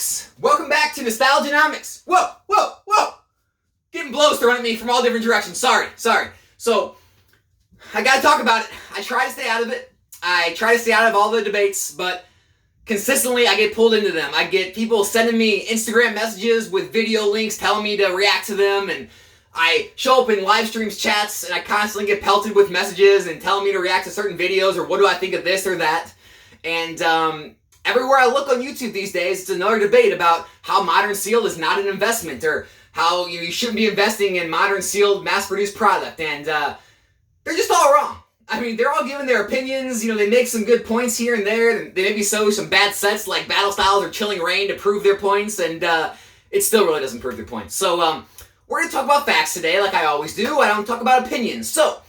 folks. Welcome back to Nostalgianomics. Whoa, whoa, whoa. Getting blows thrown at me from all different directions. Sorry. So, I gotta talk about it. I try to stay out of it. I try to stay out of all the debates, but consistently I get pulled into them. I get people sending me Instagram messages with video links telling me to react to them, and I show up in live streams chats and I constantly get pelted with messages and telling me to react to certain videos or what do I think of this or that. And everywhere I look on YouTube these days, it's another debate about how modern sealed is not an investment, or how you shouldn't be investing in modern sealed mass-produced product. And they're just all wrong. I mean, they're all giving their opinions. They make some good points here and there. They maybe sow some bad sets like Battle Styles or Chilling Reign to prove their points, and it still really doesn't prove their points. So we're going to talk about facts today, like I always do. I don't talk about opinions. So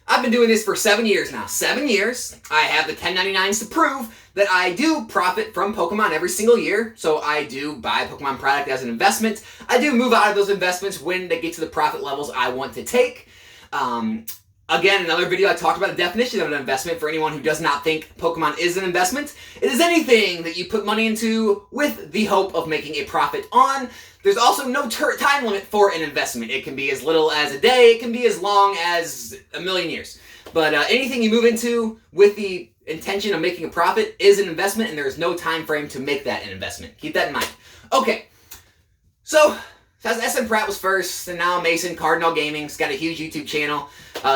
I've been doing this for 7 years now. 7 years. I have the 1099s to prove that I do profit from Pokemon every single year. So I do buy a Pokemon product as an investment. I do move out of those investments when they get to the profit levels I want to take. Again, another video I talked about the definition of an investment for anyone who does not think Pokemon is an investment. It is anything that you put money into with the hope of making a profit on. There's also no time limit for an investment. It can be as little as a day. It can be as long as a million years. But anything you move into with the intention of making a profit is an investment, and there is no time frame to make that an investment. Keep that in mind. Okay, so SM Pratt was first, and now Mason, Cardinal Gaming's got a huge YouTube channel.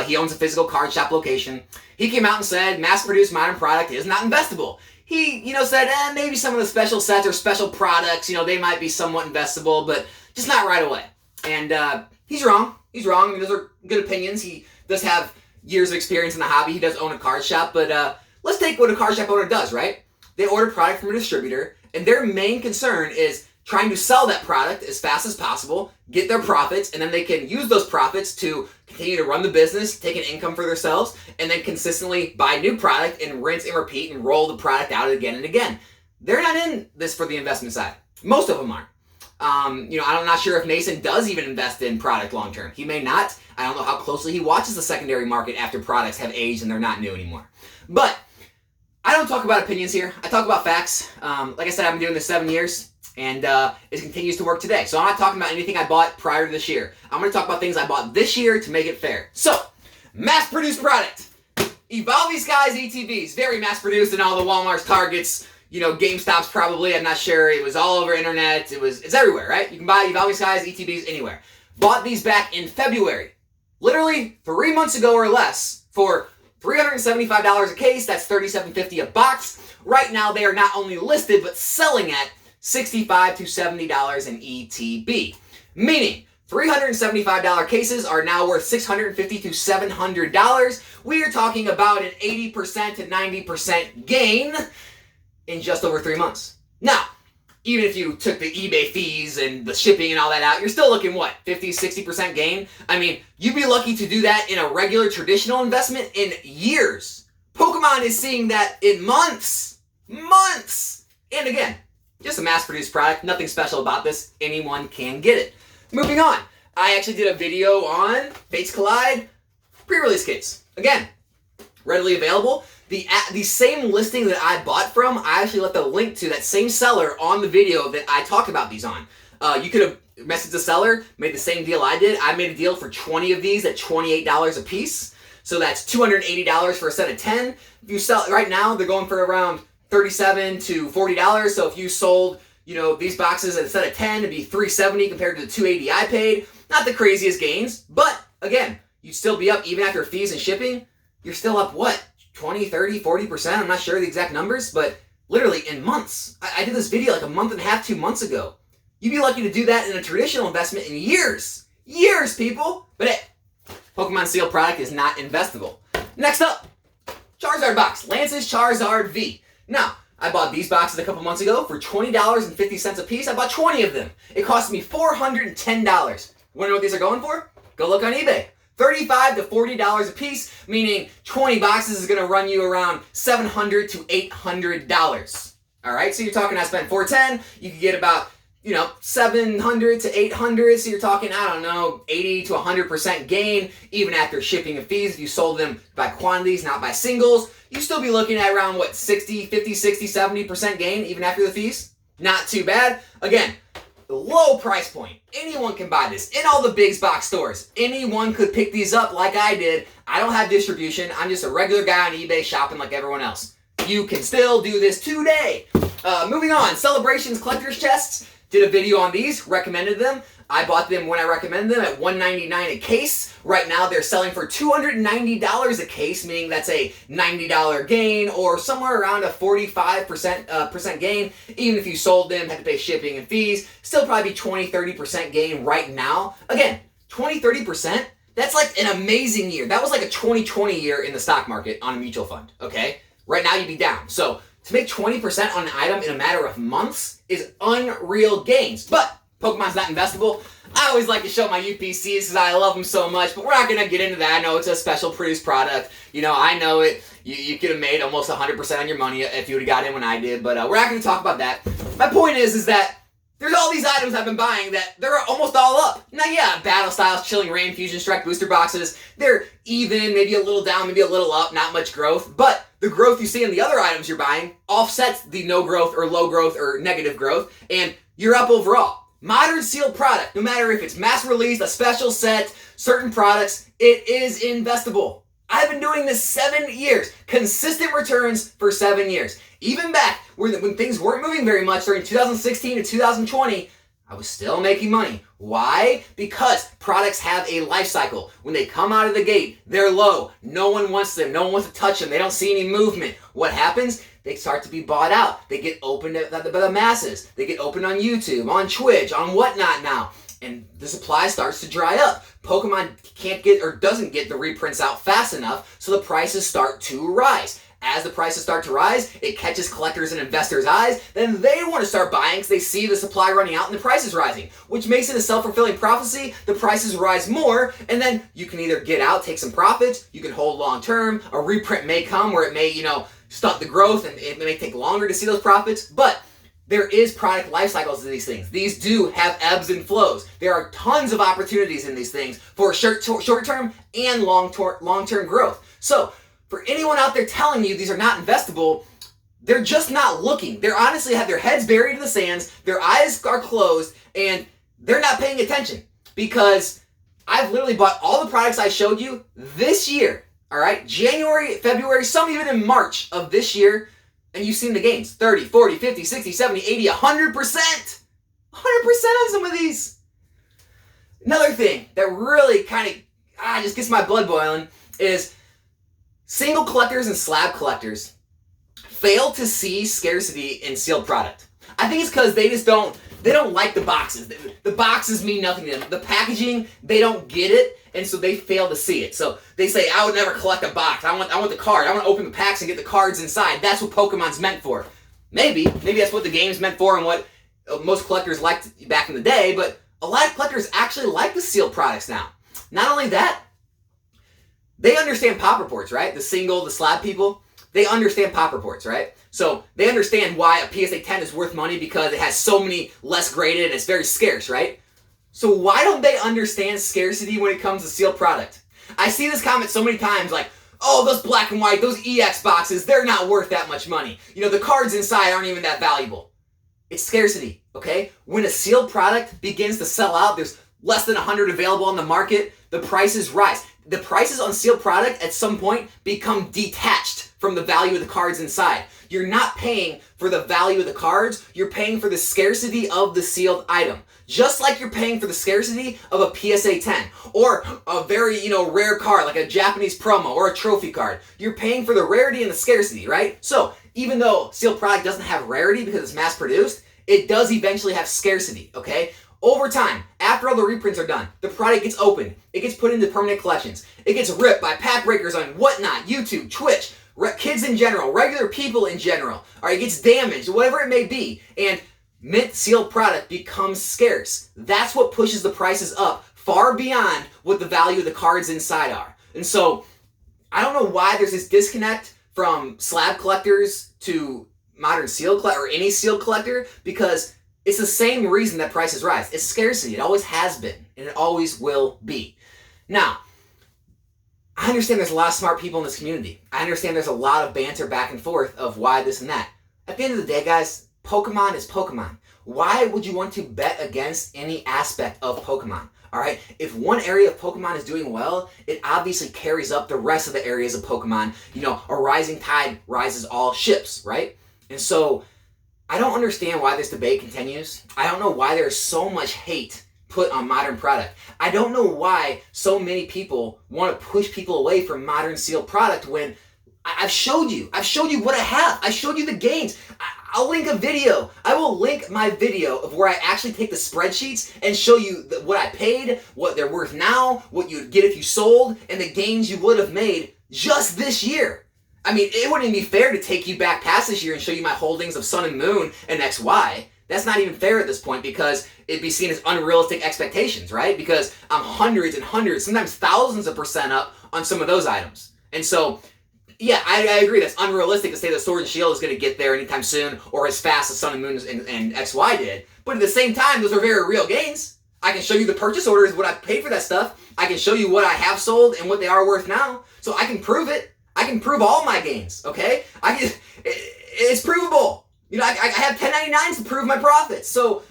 He owns a physical card shop location. He came out and said mass-produced modern product is not investable. He, said, maybe some of the special sets or special products, they might be somewhat investable, but just not right away. And he's wrong. He's wrong. I mean, those are good opinions. He does have years of experience in the hobby. He does own a card shop, but let's take what a card shop owner does, right? They order product from a distributor, and their main concern is trying to sell that product as fast as possible, get their profits, and then they can use those profits to continue to run the business, take an income for themselves, and then consistently buy new product and rinse and repeat and roll the product out again and again. They're not in this for the investment side. Most of them aren't. I'm not sure if Mason does even invest in product long term. He may not. I don't know how closely he watches the secondary market after products have aged and they're not new anymore. But I don't talk about opinions here. I talk about facts. Like I said, I've been doing this 7 years. And it continues to work today. So I'm not talking about anything I bought prior to this year. I'm going to talk about things I bought this year to make it fair. So, mass-produced product. Evolving Skies ETBs. Very mass-produced in all the Walmarts, Targets, GameStops probably. I'm not sure. It was all over internet. It's everywhere, right? You can buy Evolving Skies ETBs anywhere. Bought these back in February. Literally 3 months ago or less for $375 a case. That's $37.50 a box. Right now, they are not only listed, but selling at $65 to $70 in ETB. Meaning, $375 cases are now worth $650 to $700. We are talking about an 80% to 90% gain in just over 3 months. Now, even if you took the eBay fees and the shipping and all that out, you're still looking, 50, 60% gain? I mean, you'd be lucky to do that in a regular traditional investment in years. Pokemon is seeing that in months. Months! And again, just a mass-produced product. Nothing special about this. Anyone can get it. Moving on. I actually did a video on Fates Collide pre-release kits. Again, readily available. The same listing that I bought from, I actually left a link to that same seller on the video that I talked about these on. You could have messaged the seller, made the same deal I did. I made a deal for 20 of these at $28 a piece. So that's $280 for a set of 10. If you sell right now, they're going for around $37 to $40. So if you sold, these boxes at a set of 10, it'd be $370 compared to the $280 I paid. Not the craziest gains, but again, you'd still be up even after fees and shipping. You're still up 20, 30, 40%? I'm not sure the exact numbers, but literally in months. I did this video like a month and a half, 2 months ago. You'd be lucky to do that in a traditional investment in years. Years, people! But hey, Pokemon sealed product is not investable. Next up, Charizard Box. Lance's Charizard V. Now, I bought these boxes a couple months ago for $20.50 a piece. I bought 20 of them. It cost me $410. Want to know what these are going for? Go look on eBay. $35 to $40 a piece, meaning 20 boxes is going to run you around $700 to $800. All right, so you're talking I spent $410. You could get about, $700 to $800. So you're talking, 80 to 100% gain, even after shipping and fees. If you sold them by quantities, not by singles, you still be looking at around, 50, 60, 70% gain, even after the fees? Not too bad. Again, low price point. Anyone can buy this. In all the big box stores. Anyone could pick these up like I did. I don't have distribution. I'm just a regular guy on eBay shopping like everyone else. You can still do this today. Moving on. Celebrations collector's chests. Did a video on these. Recommended them. I bought them when I recommended them at $1.99 a case. Right now they're selling for $290 a case, meaning that's a $90 gain or somewhere around a 45% gain. Even if you sold them, had to pay shipping and fees, still probably be 20-30% gain right now. Again, 20-30%, that's like an amazing year. That was like a 2020 year in the stock market on a mutual fund, okay? Right now you'd be down. So to make 20% on an item in a matter of months is unreal gains. But Pokemon's not investable. I always like to show my UPCs because I love them so much, but we're not going to get into that. I know it's a special produced product. You know, I know it. You could have made almost 100% on your money if you would have got in when I did, but we're not going to talk about that. My point is that there's all these items I've been buying that they're almost all up. Now, yeah, Battle Styles, Chilling Reign, Fusion Strike booster boxes, they're even, maybe a little down, maybe a little up, not much growth, but the growth you see in the other items you're buying offsets the no growth or low growth or negative growth, and you're up overall. Modern sealed product, no matter if it's mass released, a special set, certain products, it is investable. I've been doing this 7 years. Consistent returns for 7 years. Even back when things weren't moving very much during 2016 to 2020, I was still making money. Why? Because products have a life cycle. When they come out of the gate, they're low. No one wants them. No one wants to touch them. They don't see any movement. What happens? They start to be bought out. They get opened by the masses. They get opened on YouTube, on Twitch, on whatnot now. And the supply starts to dry up. Pokemon can't get or doesn't get the reprints out fast enough, so the prices start to rise. As the prices start to rise, it catches collectors and investors' eyes. Then they want to start buying because they see the supply running out and the price is rising, which makes it a self-fulfilling prophecy. The prices rise more, and then you can either get out, take some profits, you can hold long-term. A reprint may come where it may, stunt the growth and it may take longer to see those profits, but there is product life cycles to these things. These do have ebbs and flows. There are tons of opportunities in these things for short-term and long-term growth. So, for anyone out there telling you these are not investable, they're just not looking. They honestly have their heads buried in the sands, their eyes are closed, and they're not paying attention. Because I've literally bought all the products I showed you this year. All right? January, February, some even in March of this year, and you've seen the gains. 30, 40, 50, 60, 70, 80, 100%. 100% on some of these. Another thing that really kind of just gets my blood boiling is single collectors and slab collectors fail to see scarcity in sealed product. I think it's because they don't like the boxes. The boxes mean nothing to them. The packaging, they don't get it, and so they fail to see it. So they say, I would never collect a box. I want the card. I want to open the packs and get the cards inside. That's what Pokemon's meant for. Maybe that's what the game's meant for and what most collectors liked back in the day, but a lot of collectors actually like the sealed products now. Not only that, they understand pop reports, right? The slab people, they understand pop reports, right? So they understand why a PSA 10 is worth money because it has so many less graded and it's very scarce, right? So why don't they understand scarcity when it comes to sealed product? I see this comment so many times like, oh, those black and white, those EX boxes, they're not worth that much money. The cards inside aren't even that valuable. It's scarcity, okay? When a sealed product begins to sell out, there's less than 100 available on the market, the prices rise. The prices on sealed product at some point become detached from the value of the cards inside. You're not paying for the value of the cards, you're paying for the scarcity of the sealed item. Just like you're paying for the scarcity of a PSA 10 or a very, rare card like a Japanese promo or a trophy card. You're paying for the rarity and the scarcity, right? So even though sealed product doesn't have rarity because it's mass produced, it does eventually have scarcity, okay? Over time, after all the reprints are done, the product gets opened, it gets put into permanent collections, it gets ripped by pack breakers on whatnot, YouTube, Twitch, kids in general, regular people in general, or it gets damaged, whatever it may be, and mint sealed product becomes scarce. That's what pushes the prices up far beyond what the value of the cards inside are. And so, I don't know why there's this disconnect from slab collectors to modern sealed collector, or any sealed collector, because it's the same reason that prices rise. It's scarcity. It always has been, and it always will be. Now, I understand there's a lot of smart people in this community. I understand there's a lot of banter back and forth of why this and that. At the end of the day, guys, Pokemon is Pokemon. Why would you want to bet against any aspect of Pokemon? All right, if one area of Pokemon is doing well, it obviously carries up the rest of the areas of Pokemon. You know, a rising tide rises all ships, right? And so I don't understand why this debate continues. I don't know why there's so much hate put on modern product. I don't know why so many people want to push people away from modern sealed product when I've showed you what I have. I showed you the gains. I'll link a video. I will link my video of where I actually take the spreadsheets and show you what I paid, what they're worth now, what you'd get if you sold, and the gains you would have made just this year. I mean, it wouldn't even be fair to take you back past this year and show you my holdings of Sun and Moon and XY. That's not even fair at this point because it'd be seen as unrealistic expectations, right? Because I'm hundreds and hundreds, sometimes thousands of % up on some of those items. And so, yeah, I agree. That's unrealistic to say that Sword and Shield is going to get there anytime soon or as fast as Sun and Moon and XY did. But at the same time, those are very real gains. I can show you the purchase orders, what I paid for that stuff. I can show you what I have sold and what they are worth now. So I can prove it. I can prove all my gains, okay? It's provable. You know, I have 1099s to prove my profits. So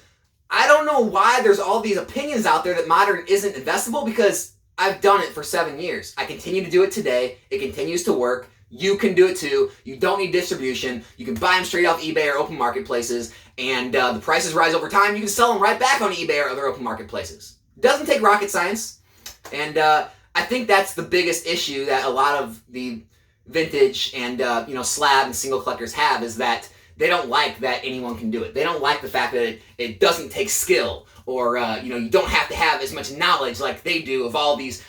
I don't know why there's all these opinions out there that modern isn't investable because I've done it for 7 years. I continue to do it today. It continues to work. You can do it too. You don't need distribution. You can buy them straight off eBay or open marketplaces, and the prices rise over time. You can sell them right back on eBay or other open marketplaces. It doesn't take rocket science, and I think that's the biggest issue that a lot of the vintage and slab and single collectors have is that they don't like that anyone can do it. They don't like the fact that it doesn't take skill or, you don't have to have as much knowledge like they do of all these,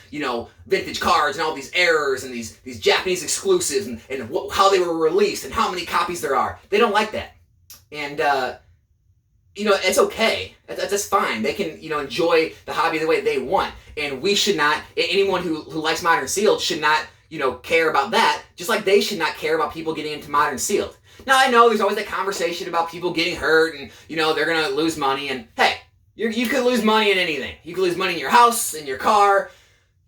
vintage cards and all these errors and these Japanese exclusives and how they were released and how many copies there are. They don't like that. And, it's okay. That's fine. They can, enjoy the hobby the way they want. And we should not, anyone who likes modern sealed should not, care about that, just like they should not care about people getting into modern sealed. Now, I know there's always that conversation about people getting hurt and, they're going to lose money. And, hey, you could lose money in anything. You could lose money in your house, in your car.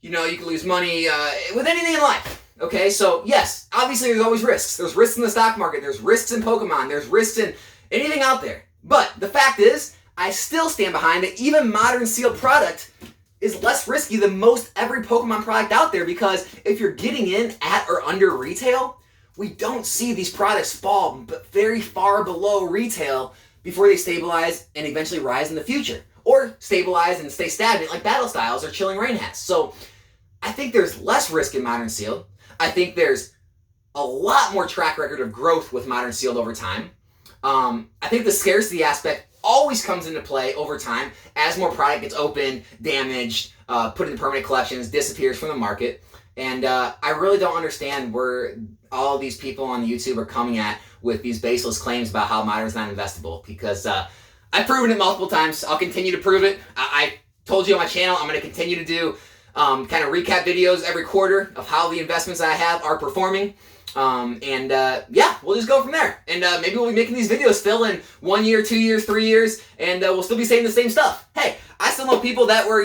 You could lose money with anything in life. Okay, so, yes, obviously there's always risks. There's risks in the stock market. There's risks in Pokemon. There's risks in anything out there. But the fact is, I still stand behind that even modern sealed product is less risky than most every Pokemon product out there because if you're getting in at or under retail, we don't see these products fall very far below retail before they stabilize and eventually rise in the future. Or stabilize and stay stagnant like Battle Styles or Chilling Reign has. So I think there's less risk in Modern Sealed. I think there's a lot more track record of growth with Modern Sealed over time. I think the scarcity aspect always comes into play over time as more product gets opened, damaged, put into permanent collections, disappears from the market. And I really don't understand where all these people on YouTube are coming at with these baseless claims about how modern is not investable because I've proven it multiple times. I'll continue to prove it. I told you on my channel I'm going to continue to do kind of recap videos every quarter of how the investments I have are performing. Yeah, we'll just go from there. And maybe we'll be making these videos still in 1 year, 2 years, 3 years, and we'll still be saying the same stuff. Hey, I still know people that were,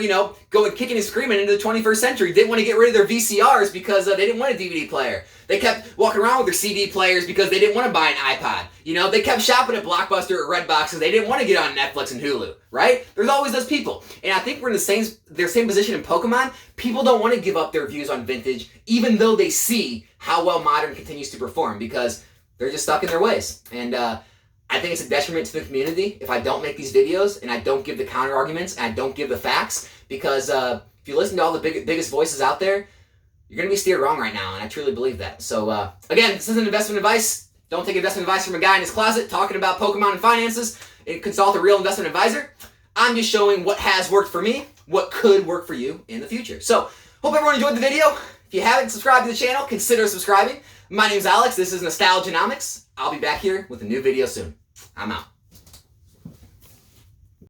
going kicking and screaming into the 21st century, didn't want to get rid of their VCRs because they didn't want a DVD player. They kept walking around with their CD players because they didn't want to buy an iPod. They kept shopping at Blockbuster or Redbox because they didn't want to get on Netflix and Hulu, right? There's always those people. And I think we're in their same position in Pokemon. People don't want to give up their views on vintage, even though they see how well modern continues to perform because they're just stuck in their ways. And I think it's a detriment to the community if I don't make these videos and I don't give the counter arguments and I don't give the facts because if you listen to all the biggest voices out there, you're going to be steered wrong right now, and I truly believe that. So, again, this isn't investment advice. Don't take investment advice from a guy in his closet talking about Pokemon and finances. Consult a real investment advisor. I'm just showing what has worked for me, what could work for you in the future. So, hope everyone enjoyed the video. If you haven't subscribed to the channel, consider subscribing. My name is Alex. This is Nostalgianomics. I'll be back here with a new video soon. I'm out.